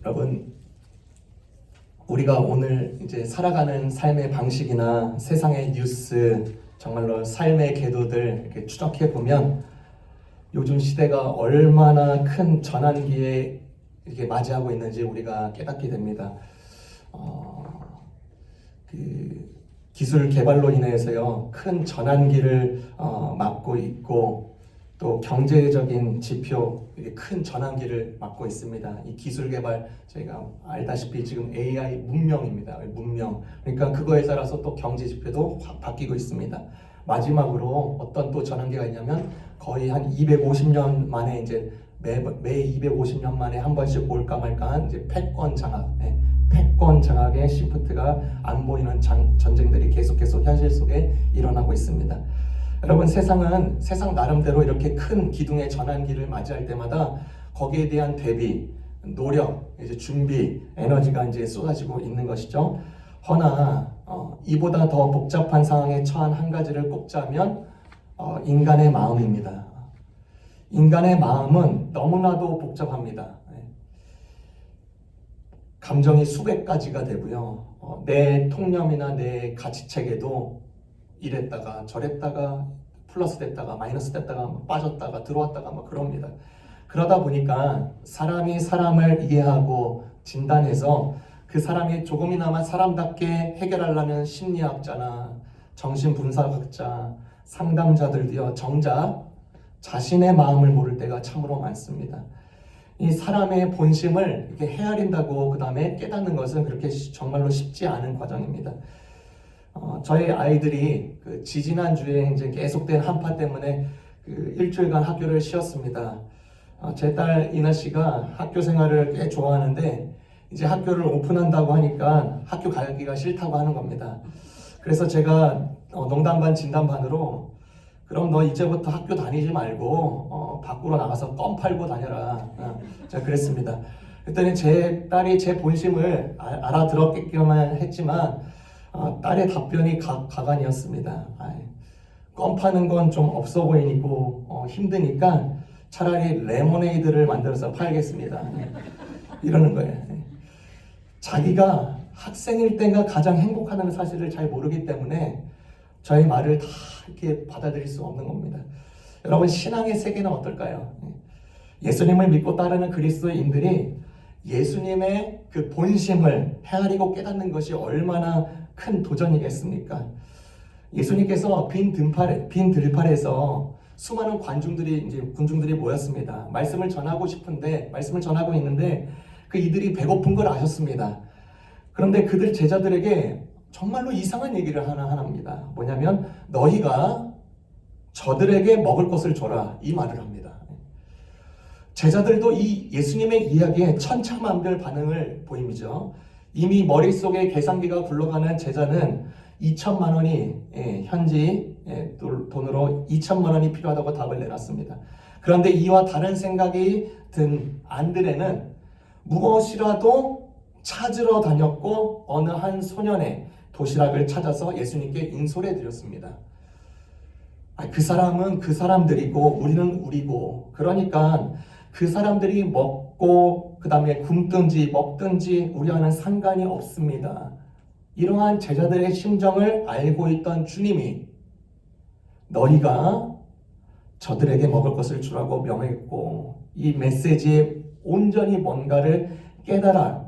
여러분, 우리가 오늘 이제 살아가는 삶의 방식이나 세상의 뉴스, 정말로 삶의 궤도들 이렇게 추적해 보면 요즘 시대가 얼마나 큰 전환기에 이렇게 맞이하고 있는지 우리가 깨닫게 됩니다. 기술 개발로 인해서요, 큰 전환기를 맞고 있고, 또 경제적인 지표, 큰 전환기를 맞고 있습니다. 이 기술 개발, 저희가 알다시피 지금 AI 문명입니다. 문명. 그러니까 그거에 따라서 또 경제 지표도 확 바뀌고 있습니다. 마지막으로 어떤 또 전환기가 있냐면 거의 한 250년 만에 이제 매 250년 만에 한 번씩 올까 말까한 이제 패권 장악, 패권 장악의 시프트가 안 보이는 전쟁들이 계속해서 현실 속에 일어나고 있습니다. 여러분, 세상은 세상 나름대로 이렇게 큰 기둥의 전환기를 맞이할 때마다 거기에 대한 대비, 노력, 이제 준비, 에너지가 이제 쏟아지고 있는 것이죠. 허나 이보다 더 복잡한 상황에 처한 한 가지를 꼽자면 인간의 마음입니다. 인간의 마음은 너무나도 복잡합니다. 감정이 수백 가지가 되고요. 내 통념이나 내 가치체계도 이랬다가 저랬다가 플러스 됐다가 마이너스 됐다가 빠졌다가 들어왔다가 막 그럽니다. 그러다 보니까 사람이 사람을 이해하고 진단해서 그 사람이 조금이나마 사람답게 해결하려는 심리학자나 정신분석학자, 상담자들도요, 정작 자신의 마음을 모를 때가 참으로 많습니다. 이 사람의 본심을 이렇게 헤아린다고 그 다음에 깨닫는 것은 그렇게 정말로 쉽지 않은 과정입니다. 저희 아이들이 그 지지난주에 이제 계속된 한파 때문에 그 일주일간 학교를 쉬었습니다. 제 딸 이나 씨가 학교 생활을 꽤 좋아하는데 이제 학교를 오픈한다고 하니까 학교 가기가 싫다고 하는 겁니다. 그래서 제가 농담 반 진담 반으로 그럼 너 이제부터 학교 다니지 말고 밖으로 나가서 껌 팔고 다녀라. 제가 그랬습니다. 그랬더니 제 딸이 제 본심을 알아들었기만 했지만 딸의 답변이 가관이었습니다. 껌 파는 건 좀 없어 보이고 힘드니까 차라리 레모네이드를 만들어서 팔겠습니다. 이러는 거예요. 자기가 학생일 때가 가장 행복하다는 사실을 잘 모르기 때문에 저희 말을 다 이렇게 받아들일 수 없는 겁니다. 여러분, 신앙의 세계는 어떨까요? 예수님을 믿고 따르는 그리스도인들이 예수님의 그 본심을 헤아리고 깨닫는 것이 얼마나 큰 도전이겠습니까? 예수님께서 빈 들판에서 수많은 군중들이 모였습니다. 말씀을 전하고 있는데 그 이들이 배고픈 걸 아셨습니다. 그런데 그들 제자들에게 정말로 이상한 얘기를 하나 합니다. 뭐냐면 너희가 저들에게 먹을 것을 줘라, 이 말을 합니다. 제자들도 이 예수님의 이야기에 천차만별 반응을 보이죠. 이미 머릿속에 계산기가 굴러가는 제자는 2천만 원이 현지 돈으로 2천만 원이 필요하다고 답을 내놨습니다. 그런데 이와 다른 생각이 든 안드레는 무엇이라도 찾으러 다녔고 어느 한 소년의 도시락을 찾아서 예수님께 인솔해 드렸습니다. 그 사람은 그 사람들이고 우리는 우리고, 그러니까 그 사람들이 먹고 그 다음에 굶든지 먹든지 우리와는 상관이 없습니다. 이러한 제자들의 심정을 알고 있던 주님이 너희가 저들에게 먹을 것을 주라고 명했고, 이 메시지에 온전히 뭔가를 깨달아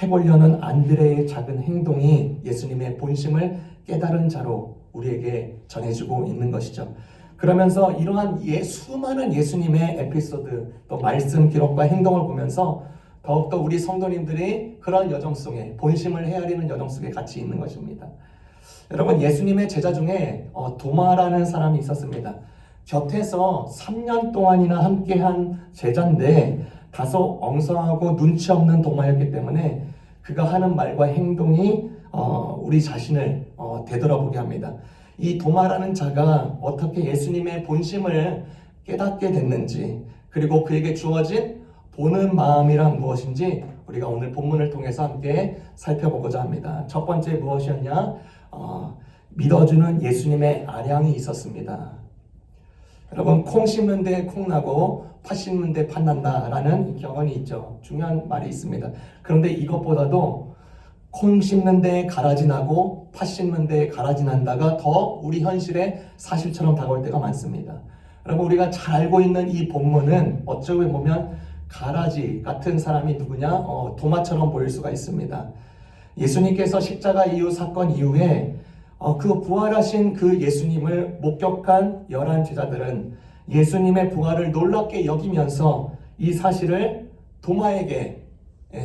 해보려는 안드레의 작은 행동이 예수님의 본심을 깨달은 자로 우리에게 전해주고 있는 것이죠. 그러면서 이러한 수많은 예수님의 에피소드, 또 말씀 기록과 행동을 보면서 더욱더 우리 성도님들이 그런 여정 속에, 본심을 헤아리는 여정 속에 같이 있는 것입니다. 여러분, 예수님의 제자 중에 도마라는 사람이 있었습니다. 곁에서 3년 동안이나 함께한 제자인데 다소 엉성하고 눈치 없는 도마였기 때문에 그가 하는 말과 행동이 우리 자신을 되돌아보게 합니다. 이 도마라는 자가 어떻게 예수님의 본심을 깨닫게 됐는지, 그리고 그에게 주어진 보는 마음이란 무엇인지 우리가 오늘 본문을 통해서 함께 살펴보고자 합니다. 첫 번째 무엇이었냐? 믿어주는 예수님의 아량이 있었습니다. 여러분, 콩 심는 데 콩 나고 팥 심는 데 팥난다라는 격언이 있죠. 중요한 말이 있습니다. 그런데 이것보다도 콩 심는 데 가라지 나고 팥 심는 데 가라지 난다가 더 우리 현실에 사실처럼 다가올 때가 많습니다. 여러분, 우리가 잘 알고 있는 이 본문은 어쩌고 보면 가라지 같은 사람이 누구냐? 도마처럼 보일 수가 있습니다. 예수님께서 십자가 이후 사건 이후에 그 부활하신 그 예수님을 목격한 11 제자들은 예수님의 부활을 놀랍게 여기면서 이 사실을 도마에게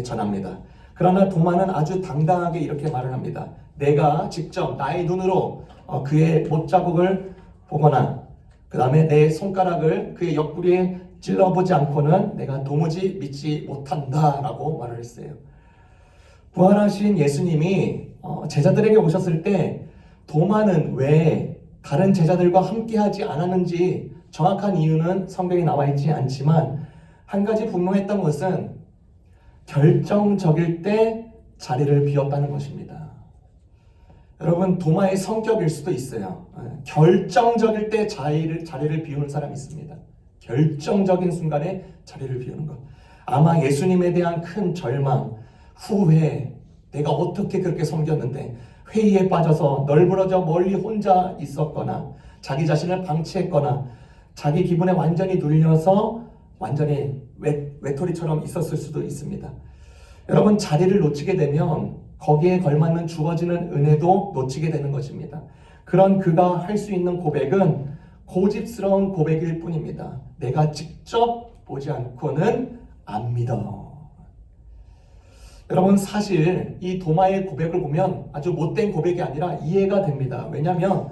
전합니다. 그러나 도마는 아주 당당하게 이렇게 말을 합니다. 내가 직접 나의 눈으로 그의 못자국을 보거나 그 다음에 내 손가락을 그의 옆구리에 찔러보지 않고는 내가 도무지 믿지 못한다 라고 말을 했어요. 부활하신 예수님이 제자들에게 오셨을 때 도마는 왜 다른 제자들과 함께하지 않았는지 정확한 이유는 성경에 나와 있지 않지만 한 가지 분명했던 것은 결정적일 때 자리를 비웠다는 것입니다. 여러분, 도마의 성격일 수도 있어요. 결정적일 때 자리를 비우는 사람이 있습니다. 결정적인 순간에 자리를 비우는 것. 아마 예수님에 대한 큰 절망, 후회, 내가 어떻게 그렇게 섬겼는데 회의에 빠져서 널브러져 멀리 혼자 있었거나 자기 자신을 방치했거나 자기 기분에 완전히 눌려서 완전히 외톨이처럼 있었을 수도 있습니다. 여러분, 자리를 놓치게 되면 거기에 걸맞는 주어지는 은혜도 놓치게 되는 것입니다. 그런 그가 할 수 있는 고백은 고집스러운 고백일 뿐입니다. 내가 직접 보지 않고는 안 믿어. 여러분, 사실 이 도마의 고백을 보면 아주 못된 고백이 아니라 이해가 됩니다. 왜냐하면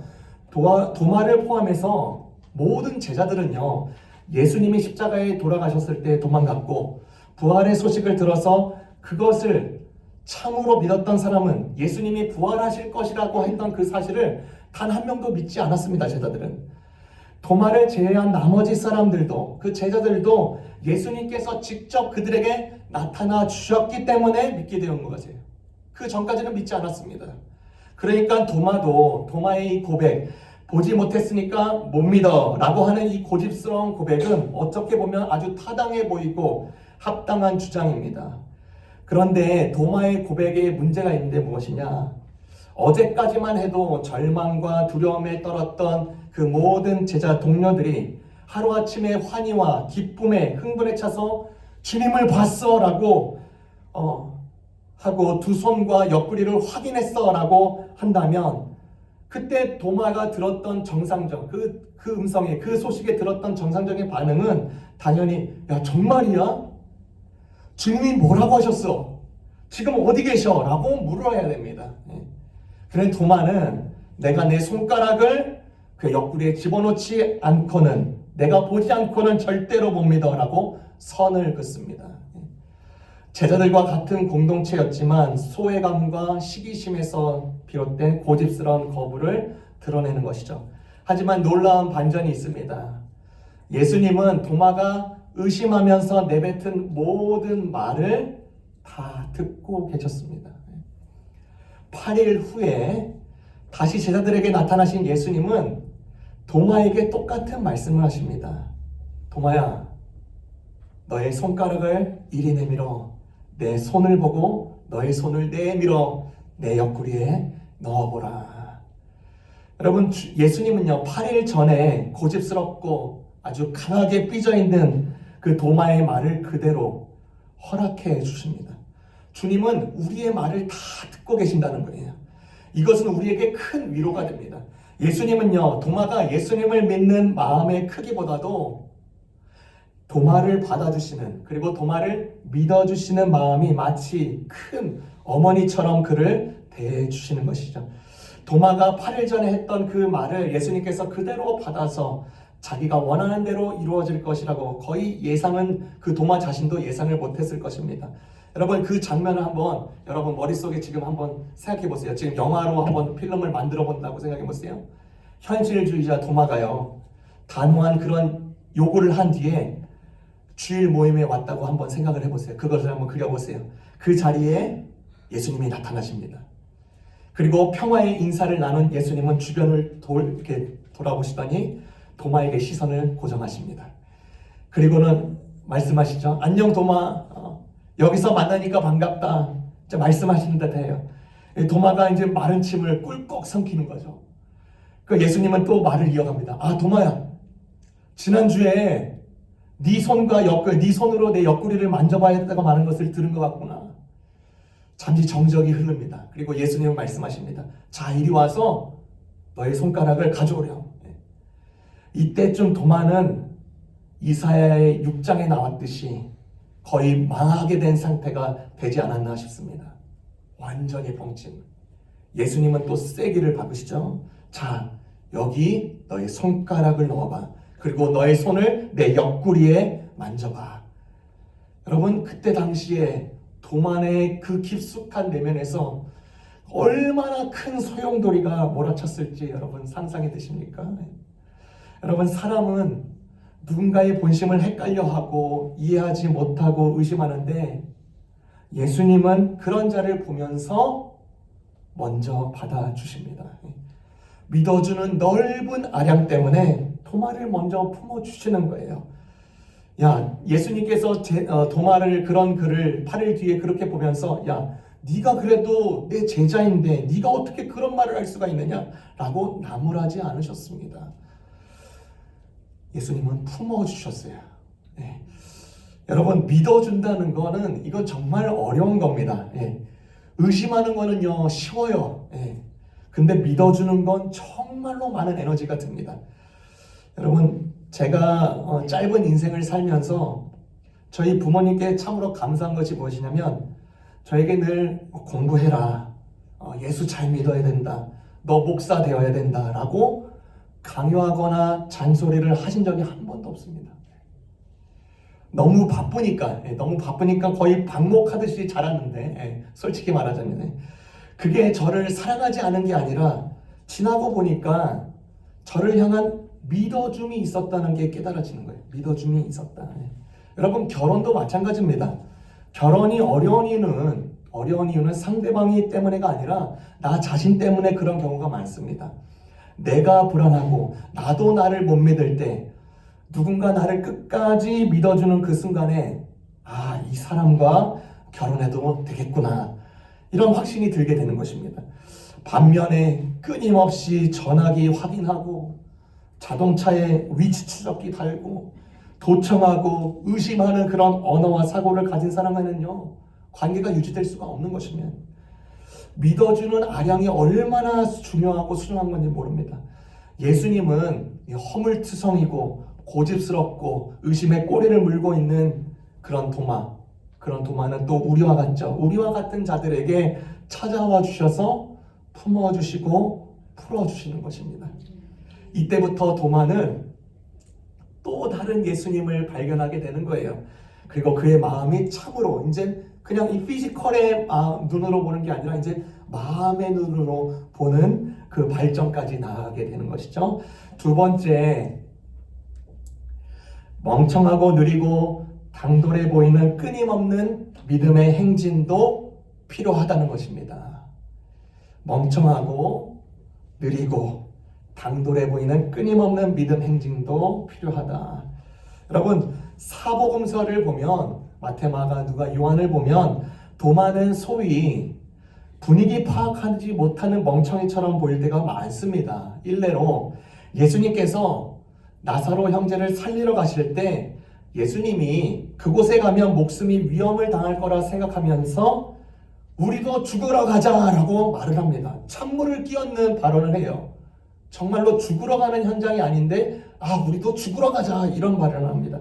도마를 포함해서 모든 제자들은요, 예수님이 십자가에 돌아가셨을 때 도망갔고 부활의 소식을 들어서 그것을 참으로 믿었던 사람은 예수님이 부활하실 것이라고 했던 그 사실을 단 한 명도 믿지 않았습니다. 제자들은. 도마를 제외한 나머지 사람들도, 그 제자들도 예수님께서 직접 그들에게 나타나 주셨기 때문에 믿게 되는 것이에요. 그 전까지는 믿지 않았습니다. 그러니까 도마의 이 고백, 보지 못했으니까 못 믿어 라고 하는 이 고집스러운 고백은 어떻게 보면 아주 타당해 보이고 합당한 주장입니다. 그런데 도마의 고백에 문제가 있는데 무엇이냐? 어제까지만 해도 절망과 두려움에 떨었던 그 모든 제자 동료들이 하루아침에 환희와 기쁨에 흥분에 차서 주님을 봤어 라고 하고 두 손과 옆구리를 확인했어 라고 한다면 그때 도마가 들었던 정상적 그 음성에 그 소식에 들었던 정상적인 반응은 당연히 야 정말이야? 주님이 뭐라고 하셨어? 지금 어디 계셔? 라고 물어야 됩니다. 그런데 도마는 내가 내 손가락을 그 옆구리에 집어넣지 않고는 내가 보지 않고는 절대로 못 믿어 라고 선을 긋습니다. 제자들과 같은 공동체였지만 소외감과 시기심에서 비롯된 고집스러운 거부를 드러내는 것이죠. 하지만 놀라운 반전이 있습니다. 예수님은 도마가 의심하면서 내뱉은 모든 말을 다 듣고 계셨습니다. 8일 후에 다시 제자들에게 나타나신 예수님은 도마에게 똑같은 말씀을 하십니다. 도마야, 너의 손가락을 이리 내밀어 내 손을 보고 너의 손을 내밀어 내 옆구리에 넣어보라. 여러분, 예수님은요 8일 전에 고집스럽고 아주 강하게 삐져있는 그 도마의 말을 그대로 허락해 주십니다. 주님은 우리의 말을 다 듣고 계신다는 거예요. 이것은 우리에게 큰 위로가 됩니다. 예수님은요, 도마가 예수님을 믿는 마음의 크기보다도 도마를 받아주시는, 그리고 도마를 믿어주시는 마음이 마치 큰 어머니처럼 그를 대해주시는 것이죠. 도마가 8일 전에 했던 그 말을 예수님께서 그대로 받아서 자기가 원하는 대로 이루어질 것이라고 거의 그 도마 자신도 예상을 못했을 것입니다. 여러분, 그 장면을 한번 여러분 머릿속에 지금 한번 생각해 보세요. 지금 영화로 한번 필름을 만들어 본다고 생각해 보세요. 현실주의자 도마가요, 단호한 그런 요구를 한 뒤에 주일 모임에 왔다고 한번 생각을 해보세요. 그것을 한번 그려보세요. 그 자리에 예수님이 나타나십니다. 그리고 평화의 인사를 나눈 예수님은 주변을 이렇게 돌아보시더니 도마에게 시선을 고정하십니다. 그리고는 말씀하시죠. 안녕 도마, 여기서 만나니까 반갑다. 이제 말씀하시는 듯해요. 도마가 이제 마른 침을 꿀꺽 삼키는 거죠. 그 예수님은 또 말을 이어갑니다. 아 도마야, 지난주에 네 손과 네 손으로 내 옆구리를 만져봐야 했다고 말한 것을 들은 것 같구나. 잠시 정적이 흐릅니다. 그리고 예수님은 말씀하십니다. 자, 이리 와서 너의 손가락을 가져오렴. 이때쯤 도마는 이사야의 6장에 나왔듯이 거의 망하게 된 상태가 되지 않았나 싶습니다. 완전히 뻥친. 예수님은 또 세기를 박으시죠. 자, 여기 너의 손가락을 넣어봐. 그리고 너의 손을 내 옆구리에 만져봐. 여러분, 그때 당시에 도만의 그 깊숙한 내면에서 얼마나 큰 소용돌이가 몰아쳤을지 여러분 상상이 되십니까? 여러분, 사람은 누군가의 본심을 헷갈려하고 이해하지 못하고 의심하는데 예수님은 그런 자를 보면서 먼저 받아주십니다. 믿어주는 넓은 아량 때문에 도마를 먼저 품어주시는 거예요. 야, 예수님께서 도마를 그런 글을 8일 뒤에 그렇게 보면서 야, 네가 그래도 내 제자인데 네가 어떻게 그런 말을 할 수가 있느냐라고 나무라지 않으셨습니다. 예수님은 품어주셨어요. 네. 여러분, 믿어준다는 거는 이건 정말 어려운 겁니다. 네. 의심하는 거는요 쉬워요. 네. 근데 믿어주는 건 정말로 많은 에너지가 듭니다. 여러분, 제가 짧은 인생을 살면서 저희 부모님께 참으로 감사한 것이 무엇이냐면 저에게 늘 공부해라, 예수 잘 믿어야 된다, 너 목사 되어야 된다 라고 강요하거나 잔소리를 하신 적이 한 번도 없습니다. 너무 바쁘니까 거의 방목하듯이 자랐는데, 솔직히 말하자면 그게 저를 사랑하지 않은 게 아니라 지나고 보니까 저를 향한 믿어줌이 있었다는 게 깨달아지는 거예요. 믿어줌이 있었다. 여러분, 결혼도 마찬가지입니다. 결혼이 어려운 이유는 상대방이 때문에가 아니라 나 자신 때문에 그런 경우가 많습니다. 내가 불안하고 나도 나를 못 믿을 때 누군가 나를 끝까지 믿어주는 그 순간에 아, 이 사람과 결혼해도 되겠구나, 이런 확신이 들게 되는 것입니다. 반면에 끊임없이 전화기 확인하고 자동차에 위치 추적기 달고 도청하고 의심하는 그런 언어와 사고를 가진 사람에는요 관계가 유지될 수가 없는 것이면 믿어주는 아량이 얼마나 중요하고 소중한 건지 모릅니다. 예수님은 허물투성이고 고집스럽고 의심의 꼬리를 물고 있는 그런 도마는 또 우리와 같은 자들에게 찾아와 주셔서 품어주시고 풀어주시는 것입니다. 이때부터 도마는 또 다른 예수님을 발견하게 되는 거예요. 그리고 그의 마음이 참으로 이제 그냥 이 피지컬의 눈으로 보는 게 아니라 이제 마음의 눈으로 보는 그 발전까지 나아가게 되는 것이죠. 두 번째, 멍청하고 느리고 당돌해 보이는 끊임없는 믿음의 행진도 필요하다는 것입니다. 멍청하고 느리고 당돌해 보이는 끊임없는 믿음 행진도 필요하다. 여러분, 사복음서를 보면 마태, 마가, 누가, 요한을 보면 도마는 소위 분위기 파악하지 못하는 멍청이처럼 보일 때가 많습니다. 일례로 예수님께서 나사로 형제를 살리러 가실 때 예수님이 그곳에 가면 목숨이 위험을 당할 거라 생각하면서 우리도 죽으러 가자라고 말을 합니다. 찬물을 끼얹는 발언을 해요. 정말로 죽으러 가는 현장이 아닌데 우리도 죽으러 가자, 이런 말을 합니다.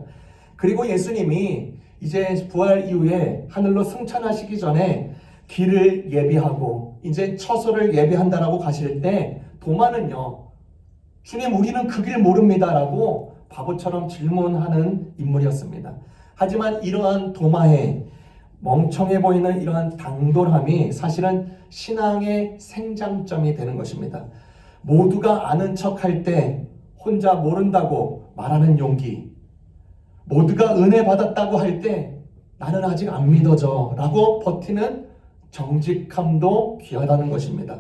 그리고 예수님이 이제 부활 이후에 하늘로 승천하시기 전에 길을 예비하고 이제 처소를 예비한다라고 가실 때 도마는요, 주님, 우리는 그 길 모릅니다라고 바보처럼 질문하는 인물이었습니다. 하지만 이러한 도마의 멍청해 보이는 이러한 당돌함이 사실은 신앙의 생장점이 되는 것입니다. 모두가 아는 척할 때 혼자 모른다고 말하는 용기, 모두가 은혜 받았다고 할 때 나는 아직 안 믿어져 라고 버티는 정직함도 귀하다는 것입니다.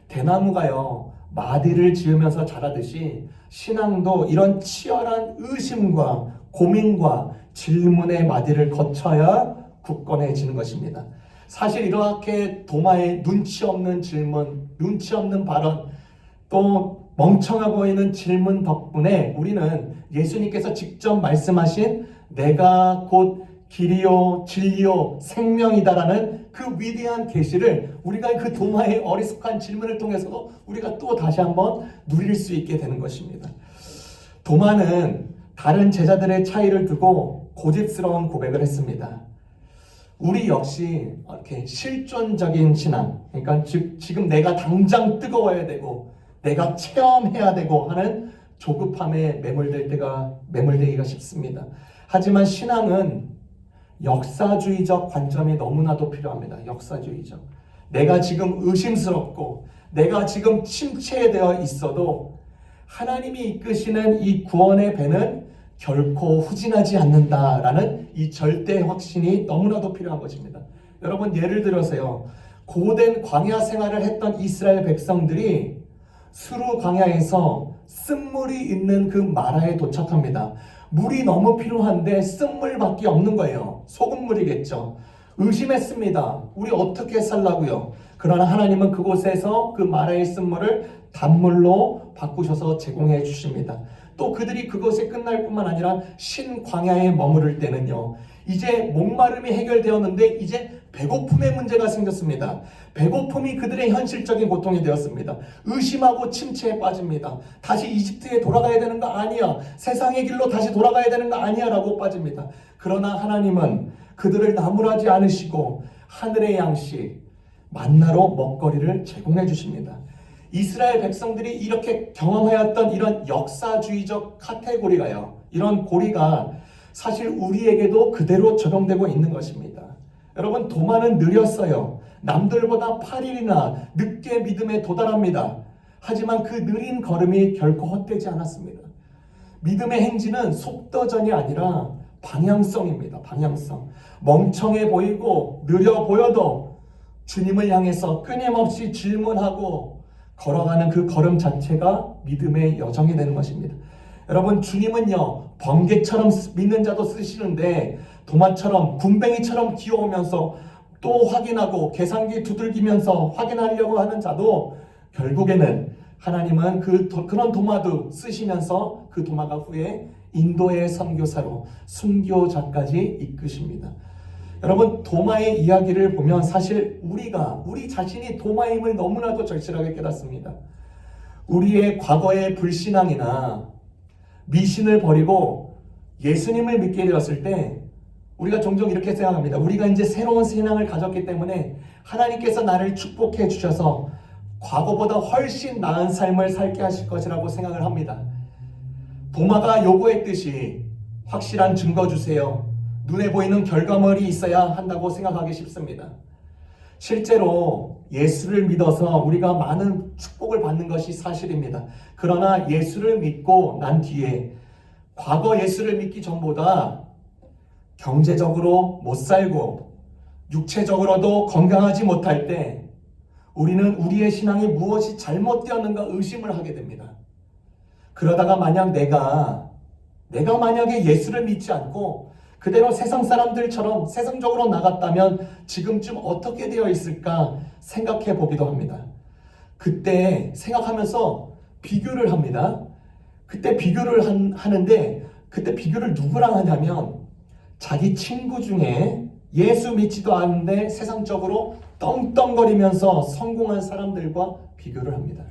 대나무가요, 마디를 지으면서 자라듯이 신앙도 이런 치열한 의심과 고민과 질문의 마디를 거쳐야 굳건해지는 것입니다. 사실 이렇게 도마의 눈치 없는 질문, 눈치 없는 발언, 또 멍청해 보이는 질문 덕분에 우리는 예수님께서 직접 말씀하신 내가 곧 길이요 진리요 생명이다라는 그 위대한 계시를 우리가 그 도마의 어리숙한 질문을 통해서도 우리가 또 다시 한번 누릴 수 있게 되는 것입니다. 도마는 다른 제자들의 차이를 두고 고집스러운 고백을 했습니다. 우리 역시 이렇게 실존적인 신앙, 그러니까 지금 내가 당장 뜨거워야 되고 내가 체험해야 되고 하는 조급함에 매몰되기가 쉽습니다. 하지만 신앙은 역사주의적 관점이 너무나도 필요합니다. 역사주의적. 내가 지금 의심스럽고 내가 지금 침체되어 있어도 하나님이 이끄시는 이 구원의 배는 결코 후진하지 않는다라는 이 절대 확신이 너무나도 필요한 것입니다. 여러분, 예를 들어서요, 고된 광야 생활을 했던 이스라엘 백성들이 수르 광야에서 쓴물이 있는 그 마라에 도착합니다. 물이 너무 필요한데 쓴물밖에 없는 거예요. 소금물이겠죠. 의심했습니다. 우리 어떻게 살라고요? 그러나 하나님은 그곳에서 그 마라의 쓴물을 단물로 바꾸셔서 제공해 주십니다. 또 그들이 그것에 끝날 뿐만 아니라 신광야에 머무를 때는요, 이제 목마름이 해결되었는데 이제 배고픔의 문제가 생겼습니다. 배고픔이 그들의 현실적인 고통이 되었습니다. 의심하고 침체에 빠집니다. 다시 이집트에 돌아가야 되는 거 아니야, 세상의 길로 다시 돌아가야 되는 거 아니야 라고 빠집니다. 그러나 하나님은 그들을 나무라지 않으시고 하늘의 양식 만나로 먹거리를 제공해 주십니다. 이스라엘 백성들이 이렇게 경험하였던 이런 역사주의적 카테고리가요, 이런 고리가 사실 우리에게도 그대로 적용되고 있는 것입니다. 여러분, 도마는 느렸어요. 남들보다 8일이나 늦게 믿음에 도달합니다. 하지만 그 느린 걸음이 결코 헛되지 않았습니다. 믿음의 행진은 속도전이 아니라 방향성입니다. 방향성. 멍청해 보이고 느려 보여도 주님을 향해서 끊임없이 질문하고 걸어가는 그 걸음 자체가 믿음의 여정이 되는 것입니다. 여러분, 주님은요, 번개처럼 믿는 자도 쓰시는데 도마처럼 군뱅이처럼 기어오면서 또 확인하고 계산기 두들기면서 확인하려고 하는 자도 결국에는 하나님은 그런 도마도 쓰시면서 그 도마가 후에 인도의 선교사로 순교자까지 이끄십니다. 여러분, 도마의 이야기를 보면 사실 우리 자신이 도마임을 너무나도 절실하게 깨닫습니다. 우리의 과거의 불신앙이나 미신을 버리고 예수님을 믿게 되었을 때 우리가 종종 이렇게 생각합니다. 우리가 이제 새로운 신앙을 가졌기 때문에 하나님께서 나를 축복해 주셔서 과거보다 훨씬 나은 삶을 살게 하실 것이라고 생각을 합니다. 도마가 요구했듯이 확실한 증거 주세요, 눈에 보이는 결과물이 있어야 한다고 생각하기 쉽습니다. 실제로 예수를 믿어서 우리가 많은 축복을 받는 것이 사실입니다. 그러나 예수를 믿고 난 뒤에 과거 예수를 믿기 전보다 경제적으로 못 살고 육체적으로도 건강하지 못할 때 우리는 우리의 신앙이 무엇이 잘못되었는가 의심을 하게 됩니다. 그러다가 만약 내가 만약에 예수를 믿지 않고 그대로 세상 사람들처럼 세상적으로 나갔다면 지금쯤 어떻게 되어 있을까 생각해 보기도 합니다. 그때 생각하면서 비교를 합니다. 그때 비교를 하는데 그때 비교를 누구랑 하냐면 자기 친구 중에 예수 믿지도 않는데 세상적으로 떵떵거리면서 성공한 사람들과 비교를 합니다.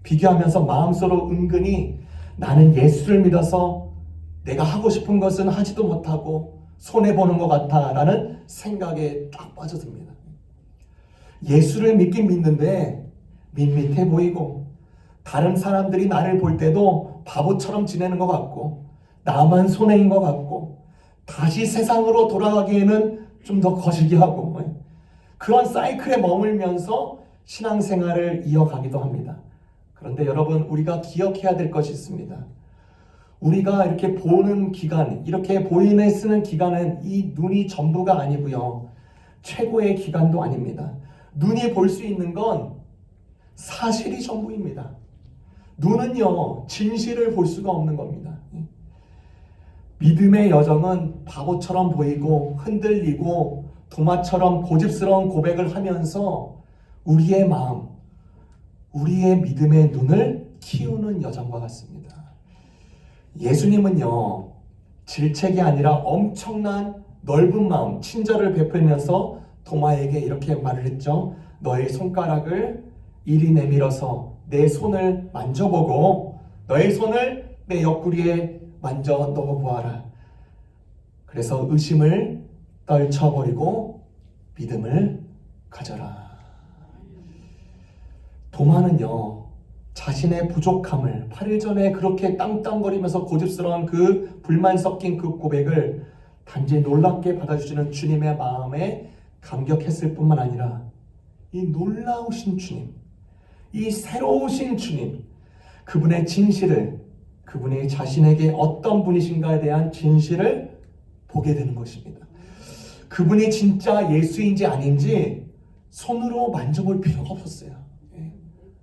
비교하면서 마음속으로 은근히 나는 예수를 믿어서 내가 하고 싶은 것은 하지도 못하고 손해보는 것 같아 라는 생각에 쫙 빠져듭니다. 예수를 믿긴 믿는데 밋밋해 보이고 다른 사람들이 나를 볼 때도 바보처럼 지내는 것 같고 나만 손해인 것 같고 다시 세상으로 돌아가기에는 좀 더 거시기 하고 그런 사이클에 머물면서 신앙생활을 이어가기도 합니다. 그런데 여러분, 우리가 기억해야 될 것이 있습니다. 우리가 이렇게 보는 기간, 이렇게 보이는 쓰는 기간은 이 눈이 전부가 아니고요, 최고의 기간도 아닙니다. 눈이 볼 수 있는 건 사실이 전부입니다. 눈은요, 진실을 볼 수가 없는 겁니다. 믿음의 여정은 바보처럼 보이고 흔들리고 도마처럼 고집스러운 고백을 하면서 우리의 마음, 우리의 믿음의 눈을 키우는 여정과 같습니다. 예수님은요, 질책이 아니라 엄청난 넓은 마음, 친절을 베풀면서 도마에게 이렇게 말을 했죠. 너의 손가락을 이리 내밀어서 내 손을 만져보고 너의 손을 내 옆구리에 만져 넣어보아라. 그래서 의심을 떨쳐버리고 믿음을 가져라. 도마는요, 자신의 부족함을 8일 전에 그렇게 땅땅거리면서 고집스러운 그 불만 섞인 그 고백을 단지 놀랍게 받아주시는 주님의 마음에 감격했을 뿐만 아니라 이 놀라우신 주님, 이 새로우신 주님, 그분의 진실을, 그분이 자신에게 어떤 분이신가에 대한 진실을 보게 되는 것입니다. 그분이 진짜 예수인지 아닌지 손으로 만져볼 필요가 없었어요.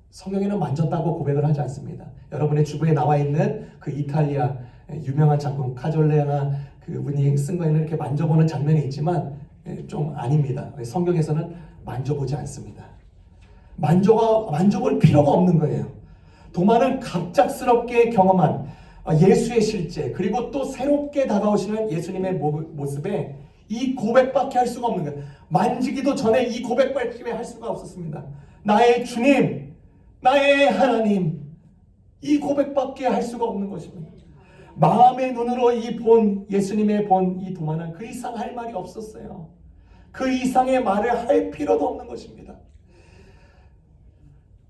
성경에는 만졌다고 고백을 하지 않습니다. 여러분의 주변에 나와 있는 그 이탈리아 유명한 작품 카졸레나 그분이 쓴 거에는 이렇게 만져보는 장면이 있지만 좀 아닙니다. 성경에서는 만져보지 않습니다. 만져볼 필요가 없는 거예요. 도마는 갑작스럽게 경험한 예수의 실제, 그리고 또 새롭게 다가오시는 예수님의 모습에 이 고백밖에 할 수가 없는 거예요. 만지기도 전에 이 고백밖에 할 수가 없었습니다. 나의 주님, 나의 하나님, 이 고백밖에 할 수가 없는 것입니다. 마음의 눈으로 예수님의 본 이 도마는 그 이상 할 말이 없었어요. 그 이상의 말을 할 필요도 없는 것입니다.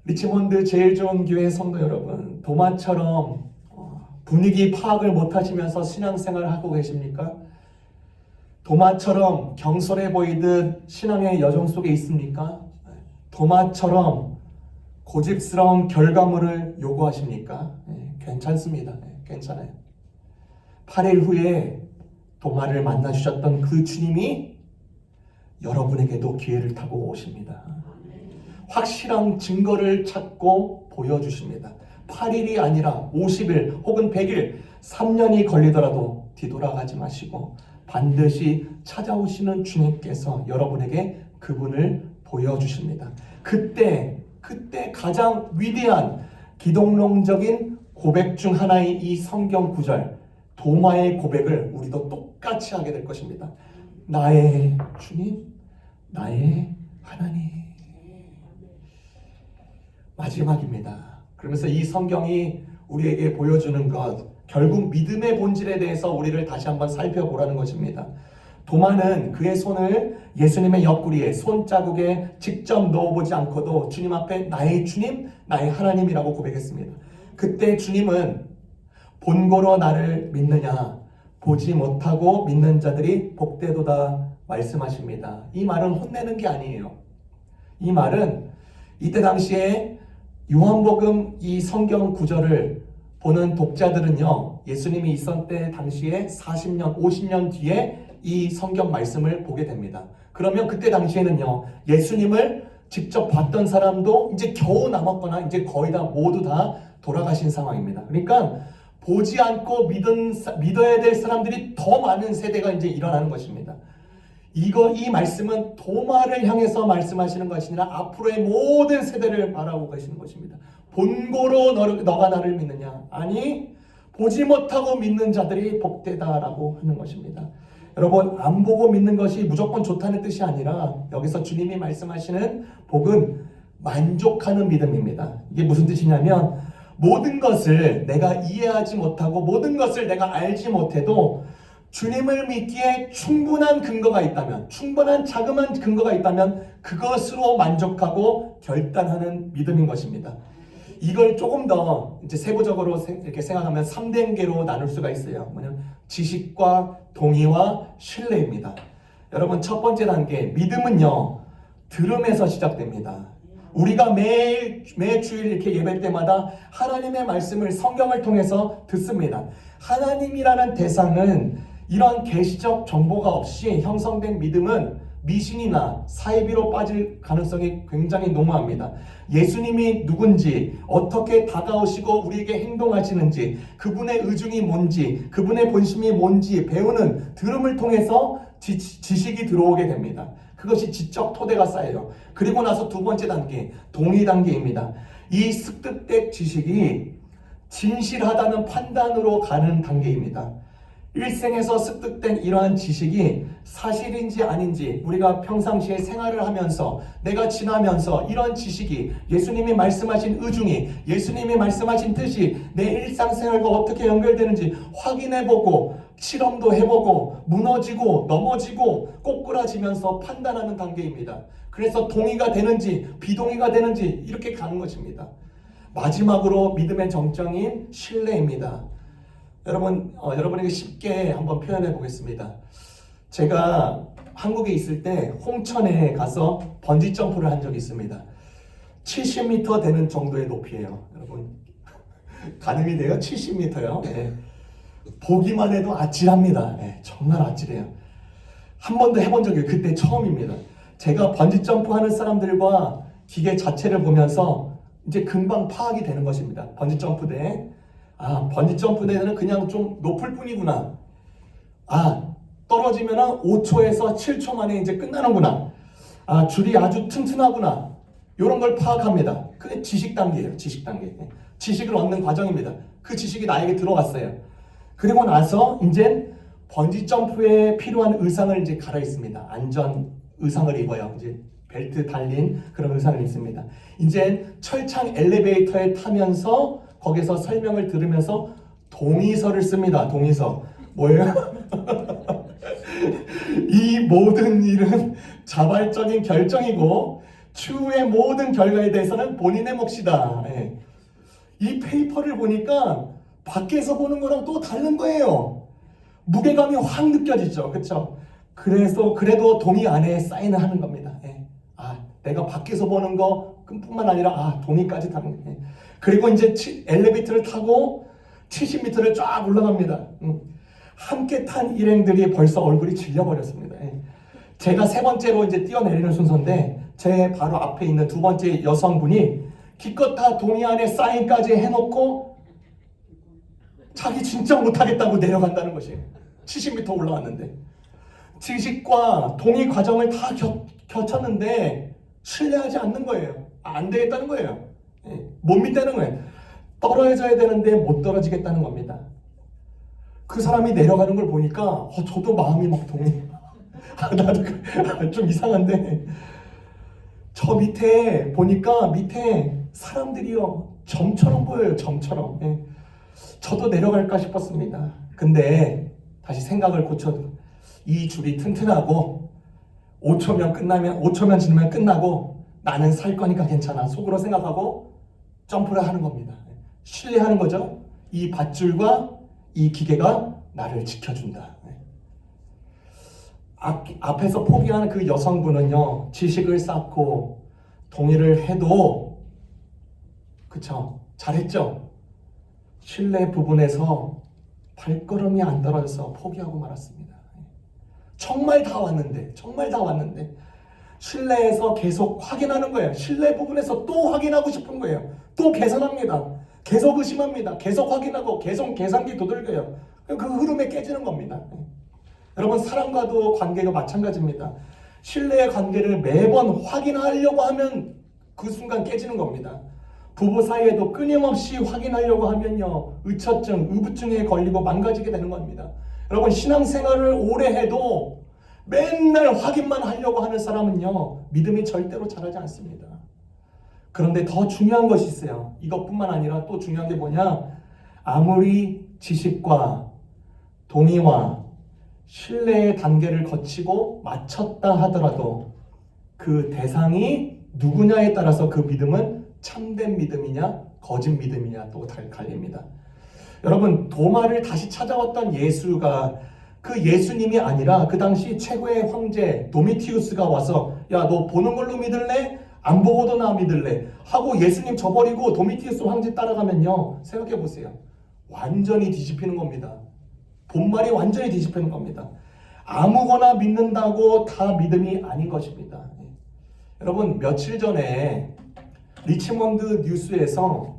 리치몬드 제일 좋은 교회 성도 여러분, 도마처럼 분위기 파악을 못하시면서 신앙생활을 하고 계십니까? 도마처럼 경솔해 보이듯 신앙의 여정 속에 있습니까? 도마처럼 고집스러운 결과물을 요구하십니까? 괜찮습니다. 괜찮아요. 8일 후에 도마를 만나주셨던 그 주님이 여러분에게도 기회를 타고 오십니다. 확실한 증거를 찾고 보여주십니다. 8일이 아니라 50일 혹은 100일, 3년이 걸리더라도 뒤돌아가지 마시고 반드시 찾아오시는 주님께서 여러분에게 그분을 보여주십니다. 그때 가장 위대한 기독론적인 고백 중 하나인 이 성경 구절, 도마의 고백을 우리도 똑같이 하게 될 것입니다. 나의 주님, 나의 하나님. 마지막입니다. 그러면서 이 성경이 우리에게 보여주는 것, 결국 믿음의 본질에 대해서 우리를 다시 한번 살펴보라는 것입니다. 도마는 그의 손을 예수님의 옆구리에 손자국에 직접 넣어보지 않고도 주님 앞에 나의 주님, 나의 하나님이라고 고백했습니다. 그때 주님은 본고로 나를 믿느냐, 보지 못하고 믿는 자들이 복되도다 말씀하십니다. 이 말은 혼내는 게 아니에요. 이 말은 이때 당시에 요한복음 이 성경 구절을 보는 독자들은요, 예수님이 있었을 때 당시에 40년, 50년 뒤에 이 성경 말씀을 보게 됩니다. 그러면 그때 당시에는요, 예수님을 직접 봤던 사람도 이제 겨우 남았거나 이제 거의 다 모두 다 돌아가신 상황입니다. 그러니까 보지 않고 믿어야 될 사람들이 더 많은 세대가 이제 일어나는 것입니다. 이 말씀은 도마를 향해서 말씀하시는 것이 아니라 앞으로의 모든 세대를 바라보고 계시는 것입니다. 본고로 너가 나를 믿느냐? 아니, 보지 못하고 믿는 자들이 복되다라고 하는 것입니다. 여러분, 안 보고 믿는 것이 무조건 좋다는 뜻이 아니라 여기서 주님이 말씀하시는 복은 만족하는 믿음입니다. 이게 무슨 뜻이냐면 모든 것을 내가 이해하지 못하고 모든 것을 내가 알지 못해도 주님을 믿기에 충분한 근거가 있다면, 충분한 자그마한 근거가 있다면 그것으로 만족하고 결단하는 믿음인 것입니다. 이걸 조금 더 이제 세부적으로 이렇게 생각하면 3단계로 나눌 수가 있어요. 뭐냐면 지식과 동의와 신뢰입니다. 여러분, 첫 번째 단계, 믿음은요, 들음에서 시작됩니다. 우리가 매주일 이렇게 예배 때마다 하나님의 말씀을 성경을 통해서 듣습니다. 하나님이라는 대상은 이런 계시적 정보가 없이 형성된 믿음은 미신이나 사이비로 빠질 가능성이 굉장히 농후합니다. 예수님이 누군지, 어떻게 다가오시고 우리에게 행동하시는지, 그분의 의중이 뭔지, 그분의 본심이 뭔지 배우는 들음을 통해서 지식이 들어오게 됩니다. 그것이 지적 토대가 쌓여요. 그리고 나서 두 번째 단계, 동의 단계입니다. 이 습득된 지식이 진실하다는 판단으로 가는 단계입니다. 일생에서 습득된 이러한 지식이 사실인지 아닌지 우리가 평상시에 생활을 하면서 내가 지나면서 이런 지식이 예수님이 말씀하신 의중이 예수님이 말씀하신 뜻이 내 일상생활과 어떻게 연결되는지 확인해보고 실험도 해보고 무너지고 넘어지고 꼬꾸라지면서 판단하는 단계입니다. 그래서 동의가 되는지 비동의가 되는지 이렇게 가는 것입니다. 마지막으로 믿음의 정점인 신뢰입니다. 여러분에게 쉽게 한번 표현해 보겠습니다. 제가 한국에 있을 때 홍천에 가서 번지 점프를 한 적이 있습니다. 70m 되는 정도의 높이에요. 여러분 가늠이 돼요? 70m요. 네. 보기만 해도 아찔합니다. 네, 정말 아찔해요. 한 번도 해본 적이 그때 처음입니다. 제가 번지 점프하는 사람들과 기계 자체를 보면서 이제 금방 파악이 되는 것입니다. 번지 점프대. 번지 점프대는 그냥 좀 높을 뿐이구나. 떨어지면 5초에서 7초 만에 이제 끝나는구나. 줄이 아주 튼튼하구나. 이런 걸 파악합니다. 그게 지식 단계예요. 지식 단계. 지식을 얻는 과정입니다. 그 지식이 나에게 들어왔어요. 그리고 나서 이제 번지 점프에 필요한 의상을 이제 갈아입습니다. 안전 의상을 입어요. 이제 벨트 달린 그런 의상을 입습니다. 이제 철창 엘리베이터에 타면서 거기서 설명을 들으면서 동의서를 씁니다. 동의서. 뭐예요? 이 모든 일은 자발적인 결정이고 추후의 모든 결과에 대해서는 본인의 몫이다. 예. 이 페이퍼를 보니까 밖에서 보는 거랑 또 다른 거예요. 무게감이 확 느껴지죠. 그렇죠? 그래도 동의 안에 사인을 하는 겁니다. 예. 내가 밖에서 보는 것뿐만 아니라 동의까지 타는 거예요. 그리고 이제 엘리베이터를 타고 70m를 쫙 올라갑니다. 함께 탄 일행들이 벌써 얼굴이 질려버렸습니다. 제가 세 번째로 이제 뛰어내리는 순서인데 제 바로 앞에 있는 두 번째 여성분이 기껏 다 동의 안에 사인까지 해놓고 자기 진짜 못하겠다고 내려간다는 것이에요. 70m 올라왔는데 지식과 동의 과정을 다 거쳤는데 신뢰하지 않는 거예요. 안 되겠다는 거예요. 못 믿다는 거예요. 떨어져야 되는데 못 떨어지겠다는 겁니다. 그 사람이 내려가는 걸 보니까 저도 마음이 막 나도 좀 이상한데 저 밑에 보니까 밑에 사람들이요 점처럼 보여요. 점처럼. 저도 내려갈까 싶었습니다. 근데 다시 생각을 고쳐 이 줄이 튼튼하고 5초면 지나면 끝나고 나는 살 거니까 괜찮아 속으로 생각하고 점프를 하는 겁니다. 신뢰하는 거죠. 이 밧줄과 이 기계가 나를 지켜준다. 앞에서 포기하는 그 여성분은요 지식을 쌓고 동의를 해도 그쵸 잘했죠. 신뢰 부분에서 발걸음이 안 떨어져서 포기하고 말았습니다. 정말 다 왔는데 신뢰에서 계속 확인하는 거예요. 신뢰 부분에서 또 확인하고 싶은 거예요. 또 계산합니다. 계속 의심합니다. 계속 확인하고 계속 계산기 두들겨요. 그 흐름에 깨지는 겁니다. 여러분 사람과도 관계가 마찬가지입니다. 신뢰의 관계를 매번 확인하려고 하면 그 순간 깨지는 겁니다. 부부 사이에도 끊임없이 확인하려고 하면요 의처증, 의부증에 걸리고 망가지게 되는 겁니다. 여러분 신앙생활을 오래 해도 맨날 확인만 하려고 하는 사람은요 믿음이 절대로 자라지 않습니다. 그런데 더 중요한 것이 있어요. 이것뿐만 아니라 또 중요한 게 뭐냐, 아무리 지식과 동의와 신뢰의 단계를 거치고 마쳤다 하더라도 그 대상이 누구냐에 따라서 그 믿음은 참된 믿음이냐 거짓 믿음이냐 또 갈립니다. 여러분 도마를 다시 찾아왔던 예수가 그 예수님이 아니라 그 당시 최고의 황제 도미티우스가 와서 야 너 보는 걸로 믿을래? 안 보고도 나 믿을래? 하고 예수님 저버리고 도미티우스 황제 따라가면요 생각해 보세요. 완전히 뒤집히는 겁니다. 본말이 완전히 뒤집히는 겁니다. 아무거나 믿는다고 다 믿음이 아닌 것입니다. 여러분, 며칠 전에 리치몬드 뉴스에서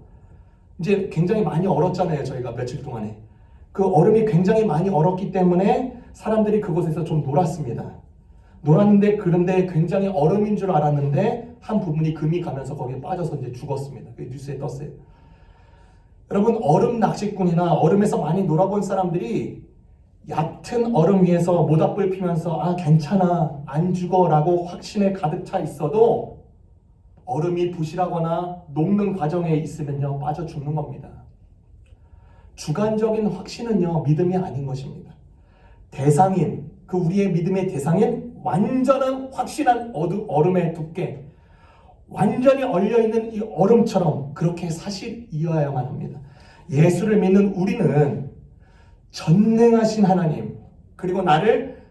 이제 굉장히 많이 얼었잖아요. 저희가 며칠 동안에. 그 얼음이 굉장히 많이 얼었기 때문에 사람들이 그곳에서 좀 놀았습니다. 놀았는데, 그런데 굉장히 얼음인 줄 알았는데 한 부분이 금이 가면서 거기에 빠져서 이제 죽었습니다. 그 뉴스에 떴어요. 여러분, 얼음 낚시꾼이나 얼음에서 많이 놀아본 사람들이 얕은 얼음 위에서 모닥불 피면서 아 괜찮아 안 죽어라고 확신에 가득 차 있어도 얼음이 부실하거나 녹는 과정에 있으면요 빠져 죽는 겁니다. 주관적인 확신은요 믿음이 아닌 것입니다. 대상인, 그 우리의 믿음의 대상인 완전한 확실한 얼음의 두께, 완전히 얼려있는 이 얼음처럼 그렇게 사실이어야만 합니다. 예수를 믿는 우리는 전능하신 하나님, 그리고 나를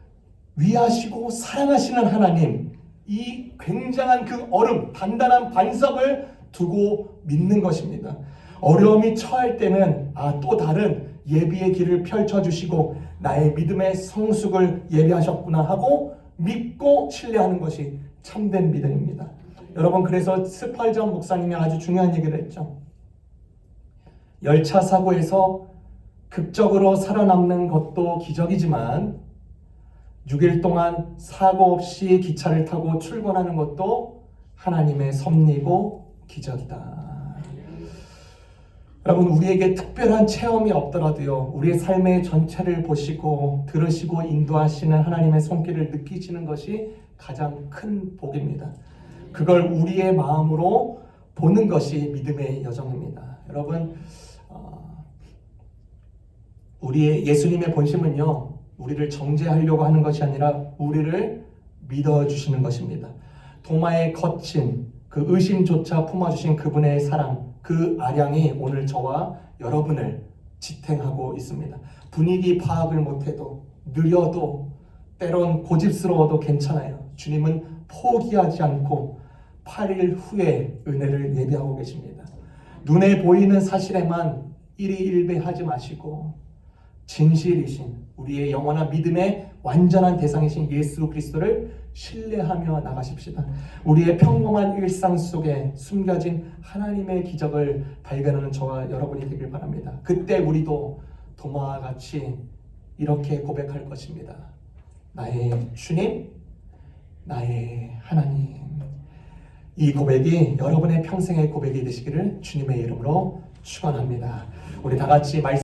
위하시고 사랑하시는 하나님, 이 굉장한 그 얼음, 단단한 반석을 두고 믿는 것입니다. 어려움이 처할 때는 또 다른 예비의 길을 펼쳐주시고 나의 믿음의 성숙을 예비하셨구나 하고 믿고 신뢰하는 것이 참된 믿음입니다. 여러분, 그래서 스펄전 목사님이 아주 중요한 얘기를 했죠. 열차 사고에서 극적으로 살아남는 것도 기적이지만 6일 동안 사고 없이 기차를 타고 출근하는 것도 하나님의 섭리고 기적이다. 여러분, 우리에게 특별한 체험이 없더라도요, 우리의 삶의 전체를 보시고 들으시고 인도하시는 하나님의 손길을 느끼시는 것이 가장 큰 복입니다. 그걸 우리의 마음으로 보는 것이 믿음의 여정입니다. 여러분, 우리의 예수님의 본심은요, 우리를 정죄하려고 하는 것이 아니라 우리를 믿어주시는 것입니다. 도마에 거친 그 의심조차 품어주신 그분의 사랑, 그 아량이 오늘 저와 여러분을 지탱하고 있습니다. 분위기 파악을 못해도, 느려도, 때론 고집스러워도 괜찮아요. 주님은 포기하지 않고 8일 후에 은혜를 예비하고 계십니다. 눈에 보이는 사실에만 일희일비하지 마시고 진실이신 우리의 영원한 믿음의 완전한 대상이신 예수 그리스도를 신뢰하며 나가십시다. 우리의 평범한 일상 속에 숨겨진 하나님의 기적을 발견하는 저와 여러분이 되길 바랍니다. 그때 우리도 도마와 같이 이렇게 고백할 것입니다. 나의 주님, 나의 하나님. 이 고백이 여러분의 평생의 고백이 되시기를 주님의 이름으로 축원합니다. 우리 다 같이 말씀